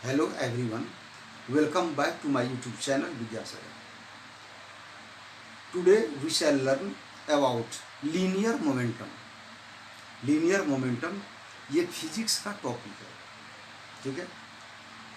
Hello everyone, welcome back to my YouTube channel Vidyasagar. Today we shall learn about linear momentum. Linear momentum ये physics का topic है, ठीक है,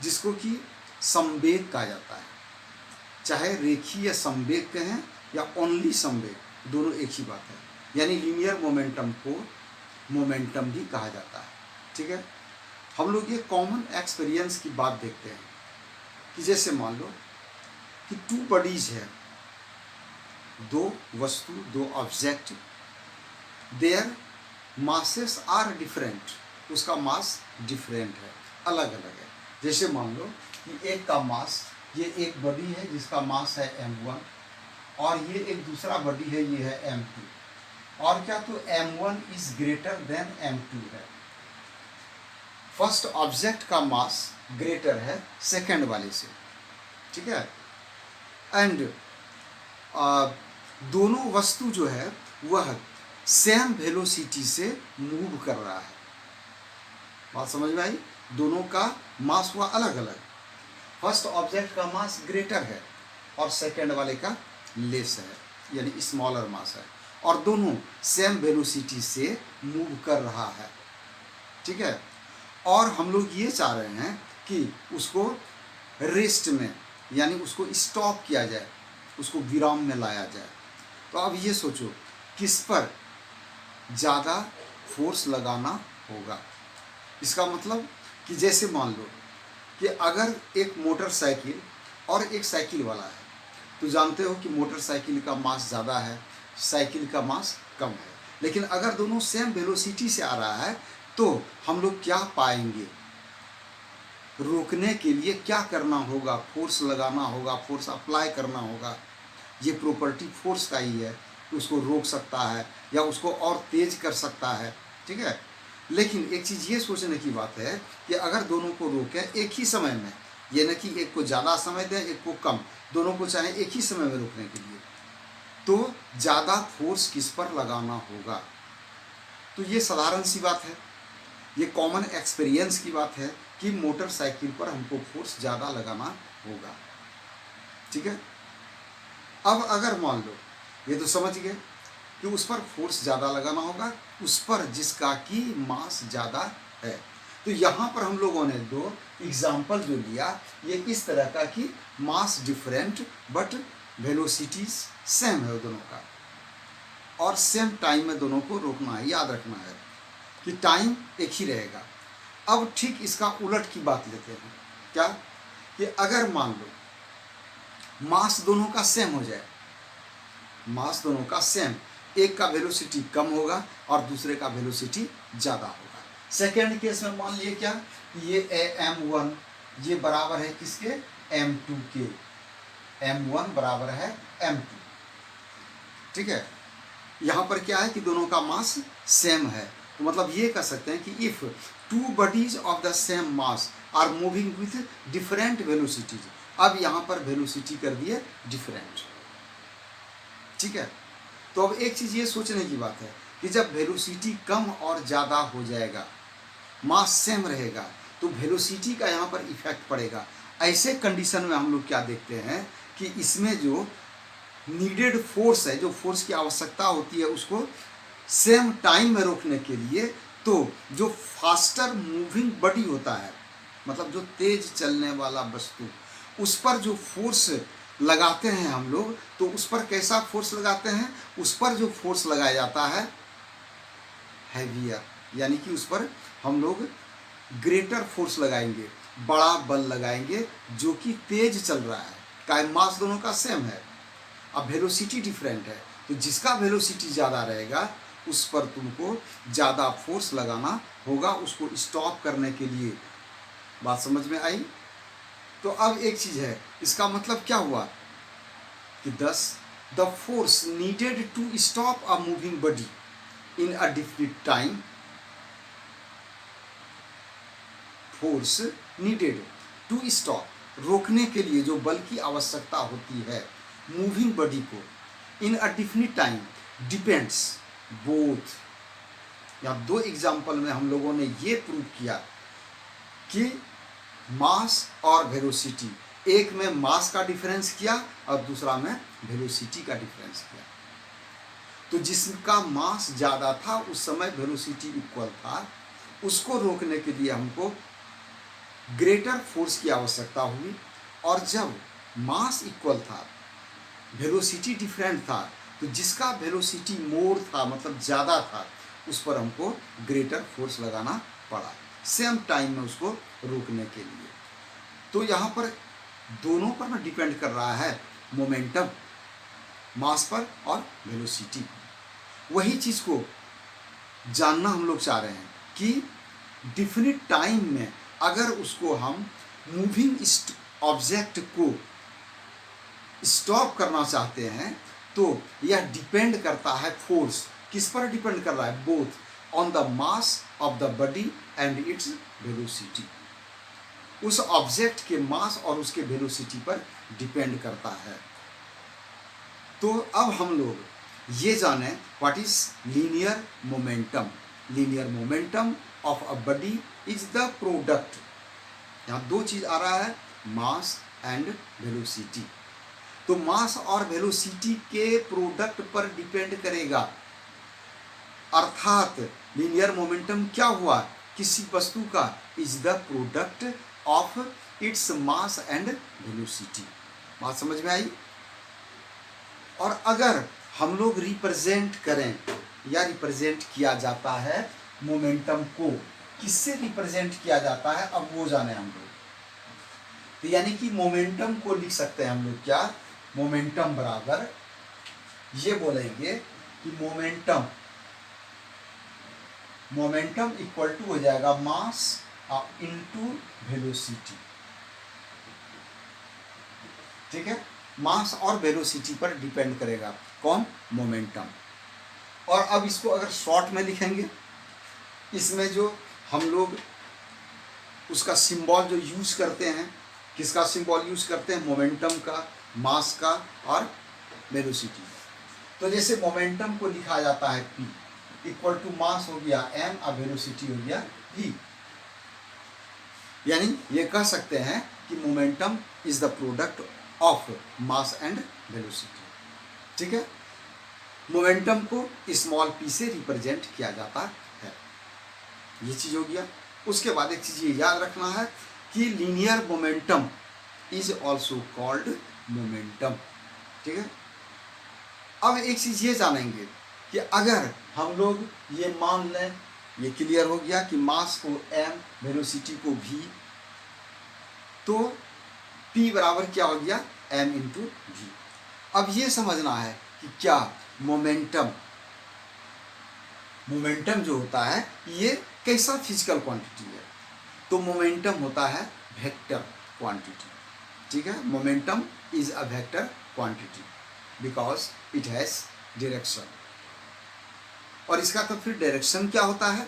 जिसको कि संवेग कहा जाता है। चाहे रेखीय संवेग कहें या ओनली संवेग, दोनों एक ही बात है। यानी लीनियर मोमेंटम को मोमेंटम भी कहा जाता है, ठीक है। हम लोग ये कॉमन एक्सपीरियंस की बात देखते हैं कि जैसे मान लो कि टू बॉडीज है, दो वस्तु, दो object, there masses are different, उसका मास डिफरेंट है, अलग अलग है। जैसे मान लो कि एक का मास, ये एक बॉडी है जिसका मास है m1 और ये एक दूसरा बॉडी है, ये है m2। और क्या, तो m1 is greater than m2 है। फर्स्ट ऑब्जेक्ट का मास ग्रेटर है सेकंड वाले से, ठीक है। एंड दोनों वस्तु जो है वह सेम वेलोसिटी से मूव कर रहा है। बात समझ में आई? दोनों का मास हुआ अलग अलग। फर्स्ट ऑब्जेक्ट का मास ग्रेटर है और सेकंड वाले का लेस है, यानी स्मॉलर मास है, और दोनों सेम वेलोसिटी से मूव कर रहा है, ठीक है। और हम लोग ये चाह रहे हैं कि उसको रेस्ट में, यानी उसको स्टॉप किया जाए, उसको विराम में लाया जाए। तो अब ये सोचो किस पर ज़्यादा फोर्स लगाना होगा। इसका मतलब कि जैसे मान लो कि अगर एक मोटरसाइकिल और एक साइकिल वाला है, तो जानते हो कि मोटरसाइकिल का मास ज़्यादा है, साइकिल का मास कम है। लेकिन अगर दोनों सेम वेलोसिटी से आ रहा है तो हम लोग क्या पाएंगे? रोकने के लिए क्या करना होगा? फोर्स लगाना होगा, फोर्स अप्लाई करना होगा। ये प्रॉपर्टी फोर्स का ही है, उसको रोक सकता है या उसको और तेज कर सकता है, ठीक है। लेकिन एक चीज़ ये सोचने की बात है कि अगर दोनों को रोकें एक ही समय में, ये न कि एक को ज़्यादा समय दें एक को कम, दोनों को चाहे एक ही समय में रोकने के लिए, तो ज़्यादा फोर्स किस पर लगाना होगा? तो ये साधारण सी बात है, ये कॉमन एक्सपीरियंस की बात है कि मोटरसाइकिल पर हमको फोर्स ज़्यादा लगाना होगा, ठीक है। अब अगर मान लो, ये तो समझ गए कि उस पर फोर्स ज़्यादा लगाना होगा, उस पर जिसका कि मास ज़्यादा है। तो यहाँ पर हम लोगों ने दो एग्जाम्पल जो लिया, ये इस तरह का कि मास डिफरेंट बट वेलोसिटीज सेम है दोनों का, और सेम टाइम में दोनों को रोकना है। याद रखना है कि टाइम एक ही रहेगा। अब ठीक इसका उलट की बात लेते हैं, क्या कि अगर मान लो मास दोनों का सेम हो जाए, मास दोनों का सेम, एक का वेलोसिटी कम होगा और दूसरे का वेलोसिटी ज़्यादा होगा। सेकेंड केस में मान लिए क्या, ये m1 ये बराबर है किसके? m2 के। m1 बराबर है m2, ठीक है। यहाँ पर क्या है कि दोनों का मास सेम है, तो मतलब ये कह सकते हैं कि if two bodies of the same mass are moving with different velocities. अब यहाँ पर वेलोसिटी कर दिए डिफरेंट, ठीक है। तो अब एक चीज़ ये सोचने की बात है कि जब वेलोसिटी कम और ज़्यादा हो जाएगा, मास सेम रहेगा, तो वेलोसिटी का यहाँ पर इफेक्ट पड़ेगा। ऐसे कंडीशन में हम लोग क्या देखते हैं कि इसमें जो नीडेड फोर्स है, जो फोर्स की आवश्यकता होती है उसको सेम टाइम में रोकने के लिए, तो जो फास्टर मूविंग बॉडी होता है, मतलब जो तेज चलने वाला वस्तु, उस पर जो फोर्स लगाते हैं हम लोग, तो उस पर कैसा फोर्स लगाते हैं? उस पर जो फोर्स लगाया जाता है हैवियर, यानी कि उस पर हम लोग ग्रेटर फोर्स लगाएंगे, बड़ा बल लगाएंगे, जो कि तेज चल रहा है। का मास दोनों का सेम है, अब वेलोसिटी डिफरेंट है, तो जिसका वेलोसिटी ज़्यादा रहेगा उस पर तुमको ज़्यादा फोर्स लगाना होगा, उसको स्टॉप करने के लिए। बात समझ में आई? तो अब एक चीज़ है, इसका मतलब क्या हुआ कि thus the force needed to stop a moving body in a definite time, force needed to stop, रोकने के लिए जो बल की आवश्यकता होती है मूविंग बॉडी को, in a definite time depends both. या दो एग्जाम्पल में हम लोगों ने ये प्रूव किया कि मास और वेलोसिटी, एक में मास का डिफरेंस किया और दूसरा में वेलोसिटी का डिफरेंस किया। तो जिसका मास ज़्यादा था उस समय वेलोसिटी इक्वल था, उसको रोकने के लिए हमको ग्रेटर फोर्स की आवश्यकता हुई। और जब मास इक्वल था, वेलोसिटी डिफरेंट था, तो जिसका वेलोसिटी मोर था, मतलब ज़्यादा था, उस पर हमको ग्रेटर फोर्स लगाना पड़ा सेम टाइम में उसको रोकने के लिए। तो यहाँ पर दोनों पर ना डिपेंड कर रहा है मोमेंटम, मास पर और वेलोसिटी। वही चीज़ को जानना हम लोग चाह रहे हैं कि डिफिनिट टाइम में अगर उसको हम मूविंग ऑब्जेक्ट को स्टॉप करना चाहते हैं, तो यह डिपेंड करता है फोर्स किस पर डिपेंड कर रहा है, both on the mass of the body and its velocity. उस ऑब्जेक्ट के मास और उसके वेलोसिटी पर डिपेंड करता है। तो अब हम लोग ये जाने what is linear momentum. Linear momentum of a body is the product, यहाँ दो चीज आ रहा है, मास एंड वेलोसिटी। तो मास और वेलोसिटी के प्रोडक्ट पर डिपेंड करेगा, अर्थात लीनियर मोमेंटम क्या हुआ, किसी वस्तु का is the product of its mass and velocity. बात समझ में आई। और अगर हम लोग रिप्रेजेंट करें या रिप्रेजेंट किया जाता है मोमेंटम को, किससे रिप्रेजेंट किया जाता है, अब वो जाने हम लोग। तो यानी कि मोमेंटम को लिख सकते हैं हम लोग क्या, मोमेंटम बराबर ये बोलेंगे कि मोमेंटम इक्वल टू हो जाएगा मास इनटू वेलोसिटी। ठीक है, मास और वेलोसिटी पर डिपेंड करेगा कौन, मोमेंटम। और अब इसको अगर शॉर्ट में लिखेंगे, इसमें जो हम लोग उसका सिंबल जो यूज करते हैं, किसका सिंबल यूज करते हैं, मोमेंटम का, मास का और वेलोसिटी। तो जैसे मोमेंटम को लिखा जाता है P इक्वल टू मास हो गया m और वेलोसिटी हो गया v। यानी ये कह सकते हैं कि momentum is the product of mass and velocity. ठीक है, मोमेंटम को स्मॉल p से रिप्रेजेंट किया जाता है, ये चीज हो गया। उसके बाद एक चीज ये याद रखना है कि linear momentum is also called momentum. ठीक है, अब एक चीज ये जानेंगे कि अगर हम लोग ये मान लें, ये क्लियर हो गया कि मास को m, वेलोसिटी को v, तो p बराबर क्या हो गया, m इंटू v। अब ये समझना है कि क्या मोमेंटम जो होता है ये कैसा फिजिकल क्वांटिटी है। तो मोमेंटम होता है वेक्टर क्वांटिटी। ठीक है, momentum is a vector quantity because it has direction. और इसका तो फिर डायरेक्शन क्या होता है,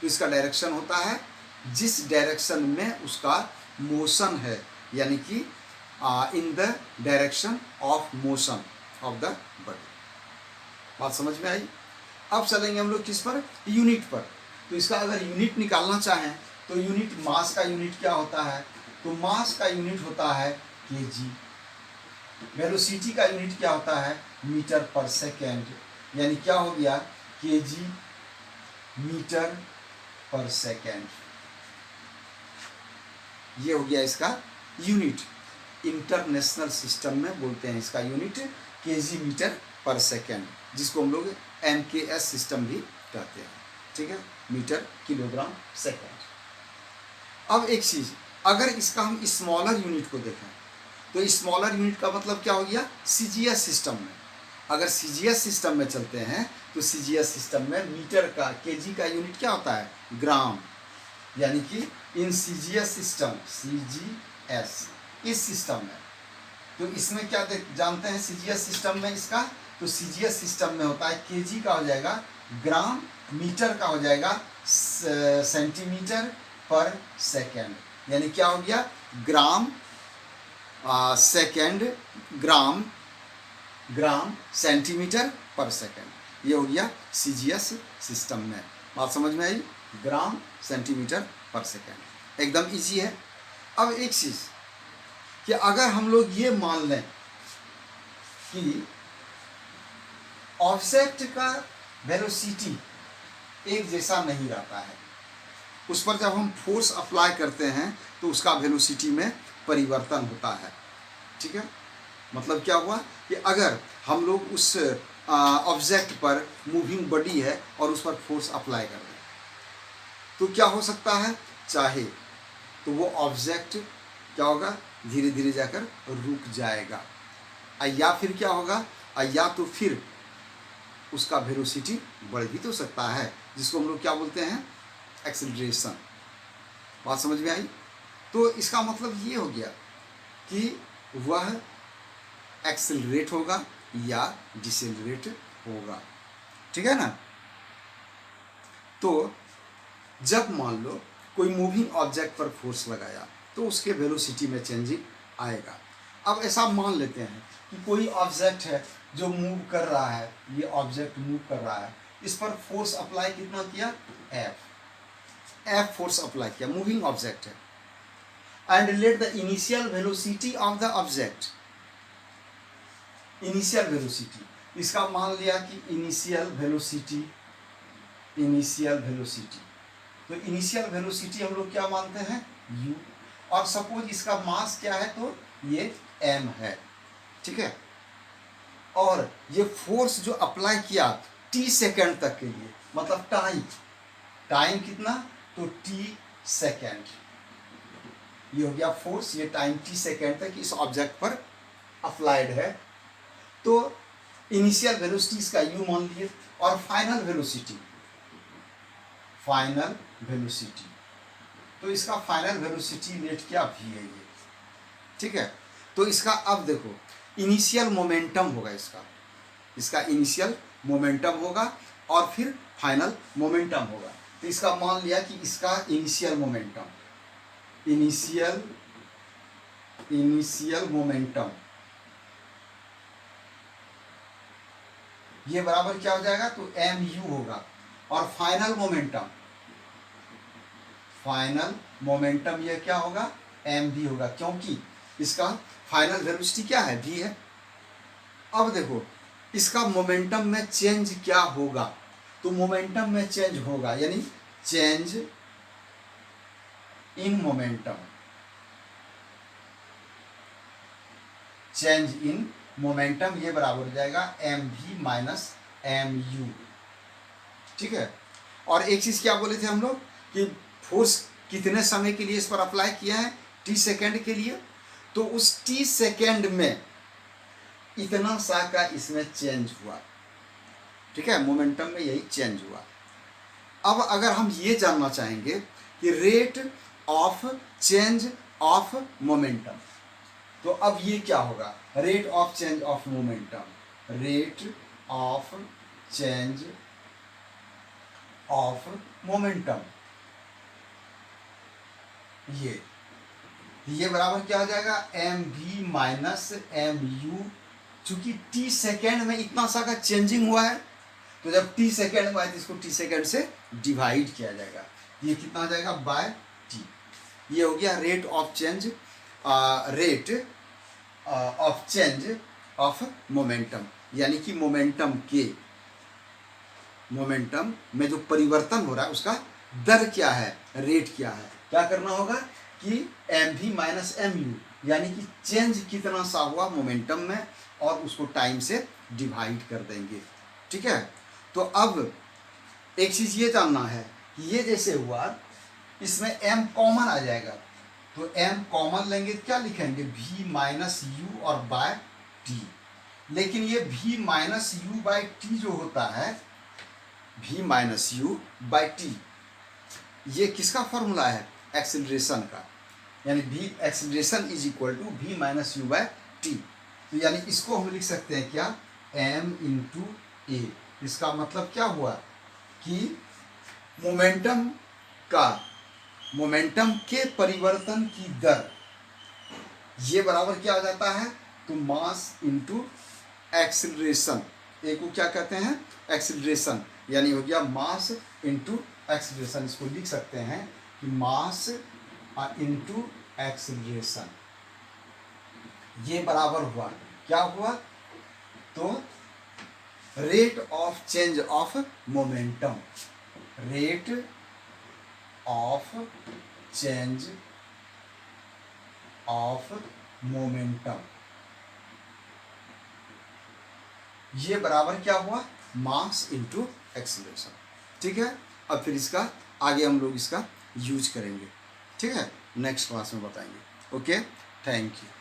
तो इसका डायरेक्शन होता है जिस डायरेक्शन में उसका मोशन है, यानी कि in the direction of motion of the body. बात समझ में आई। अब चलेंगे हम लोग किस पर, यूनिट पर। तो इसका अगर यूनिट निकालना चाहें तो यूनिट, मास का यूनिट क्या होता है, तो मास का यूनिट होता है केजी। वेलोसिटी का यूनिट क्या होता है, मीटर पर सेकेंड, यानी क्या हो गया, केजी मीटर पर सेकेंड। ये हो गया इसका यूनिट। इंटरनेशनल सिस्टम में बोलते हैं इसका यूनिट केजी मीटर पर सेकेंड, जिसको हम लोग MKS सिस्टम भी कहते हैं। ठीक है, मीटर किलोग्राम सेकेंड। अब एक चीज, अगर इसका हम स्मॉलर यूनिट को देखें तो स्मॉलर यूनिट का मतलब क्या हो गया, CGS सिस्टम में। अगर CGS सिस्टम में चलते हैं तो CGS सिस्टम में मीटर का, केजी का यूनिट क्या होता है, ग्राम। यानी कि इन CGS सिस्टम, CGS इस सिस्टम में, तो इसमें क्या जानते हैं CGS सिस्टम में इसका, तो CGS सिस्टम में होता है केजी का हो जाएगा ग्राम, मीटर का हो जाएगा सेंटीमीटर पर सेकेंड। यानी क्या हो गया, ग्राम सेकेंड, ग्राम सेंटीमीटर पर सेकेंड। ये हो गया CGS सिस्टम में। बात समझ में आई, ग्राम सेंटीमीटर पर सेकेंड। एकदम इजी है। अब एक चीज़ कि अगर हम लोग ये मान लें कि ऑब्जेक्ट का वेलोसिटी एक जैसा नहीं रहता है, उस पर जब हम फोर्स अप्लाई करते हैं तो उसका वेलोसिटी में परिवर्तन होता है। ठीक है, मतलब क्या हुआ कि अगर हम लोग उस ऑब्जेक्ट पर मूविंग बॉडी है और उस पर फोर्स अप्लाई कर दें तो क्या हो सकता है, चाहे तो वो ऑब्जेक्ट क्या होगा, धीरे धीरे जाकर रुक जाएगा, या फिर क्या होगा, या तो फिर उसका वेलोसिटी बढ़ भी तो सकता है, जिसको हम लोग क्या बोलते हैं, एक्सेलरेशन। बात समझ में आई? तो इसका मतलब ये हो गया कि वह एक्सेलरेट होगा या डिसेलरेट होगा। ठीक है ना? तो जब मान लो कोई मूविंग ऑब्जेक्ट पर फोर्स लगाया तो उसके वेलोसिटी में चेंजिंग आएगा। अब ऐसा मान लेते हैं कि कोई ऑब्जेक्ट है जो मूव कर रहा है, ये ऑब्जेक्ट मूव कर रहा है, इस पर फोर्स अप्लाई कितना किया, एफ फोर्स अप्लाई किया, मूविंग ऑब्जेक्ट है, and let the initial velocity of the object, initial velocity, इसका मान लिया कि इनिशियल वेलोसिटी, तो इनिशियल वेलोसिटी हम लोग क्या मानते हैं, u, और सपोज इसका मास क्या है तो ये m है। ठीक है, और ये फोर्स जो अप्लाई किया t सेकेंड तक के लिए, मतलब टाइम कितना, तो t सेकेंड, ये हो गया फोर्स, ये टाइम t सेकेंड तक इस ऑब्जेक्ट पर अप्लाइड है। तो इनिशियल वेलोसिटी इसका u मान लिए, और फाइनल वेलोसिटी, तो इसका फाइनल वेलोसिटी लेट क्या v है ये। ठीक है, तो इसका अब देखो इनिशियल मोमेंटम होगा, इसका इनिशियल मोमेंटम होगा और फिर फाइनल मोमेंटम होगा। तो इसका मान लिया कि इसका इनिशियल मोमेंटम ये बराबर क्या हो जाएगा, तो mu होगा, और फाइनल मोमेंटम ये क्या होगा, mv होगा, क्योंकि इसका फाइनल वेलोसिटी क्या है, v है। अब देखो इसका मोमेंटम में चेंज क्या होगा, तो मोमेंटम में चेंज होगा, यानी चेंज इन मोमेंटम, ये बराबर हो जाएगा mv माइनस mu। ठीक है, और एक चीज क्या बोले थे हम लोग कि फोर्स कितने समय के लिए इस पर अप्लाई किया है, t सेकेंड के लिए, तो उस t सेकेंड में इतना सा का इसमें चेंज हुआ। ठीक है, मोमेंटम में यही चेंज हुआ। अब अगर हम ये जानना चाहेंगे कि rate of change of momentum, तो अब ये क्या होगा, rate of change of momentum, ये बराबर क्या हो जाएगा, mv माइनस mu। चूंकि t सेकेंड में इतना सा का चेंजिंग हुआ है, तो जब t सेकेंड में आए तो इसको t सेकेंड से डिवाइड किया जाएगा, ये कितना आ जाएगा, बाय t। ये हो गया rate of change of momentum, यानी कि मोमेंटम में जो परिवर्तन हो रहा है उसका दर क्या है, रेट क्या है। क्या करना होगा कि mv माइनस mu, यानी कि चेंज कितना सा हुआ मोमेंटम में, और उसको टाइम से डिवाइड कर देंगे। ठीक है, तो अब एक चीज ये जानना है कि ये जैसे हुआ, इसमें m कॉमन आ जाएगा, तो m कॉमन लेंगे क्या लिखेंगे, v माइनस u और बाय t। लेकिन ये v minus u by t जो होता है, v minus u by t, ये किसका फॉर्मूला है, एक्सेलरेशन का, यानी v acceleration is equal to v minus u by t। तो यानी इसको हम लिख सकते हैं क्या, m इंटू a। इसका मतलब क्या हुआ कि मोमेंटम के परिवर्तन की दर, ये बराबर क्या हो जाता है, तो मास इंटू एक्सेलरेशन, एक को क्या कहते हैं, एक्सेलरेशन, यानी हो गया मास इंटू एक्सेलरेशन। इसको लिख सकते हैं कि मास इनटू एक्सीलरेशन, ये बराबर हुआ, क्या हुआ, तो rate of change of momentum, rate of change of momentum, ये बराबर क्या हुआ, मास इनटू एक्सीलरेशन। ठीक है, अब फिर इसका आगे हम लोग इसका यूज करेंगे। ठीक है, नेक्स्ट क्लास में बताएंगे। Okay, thank you.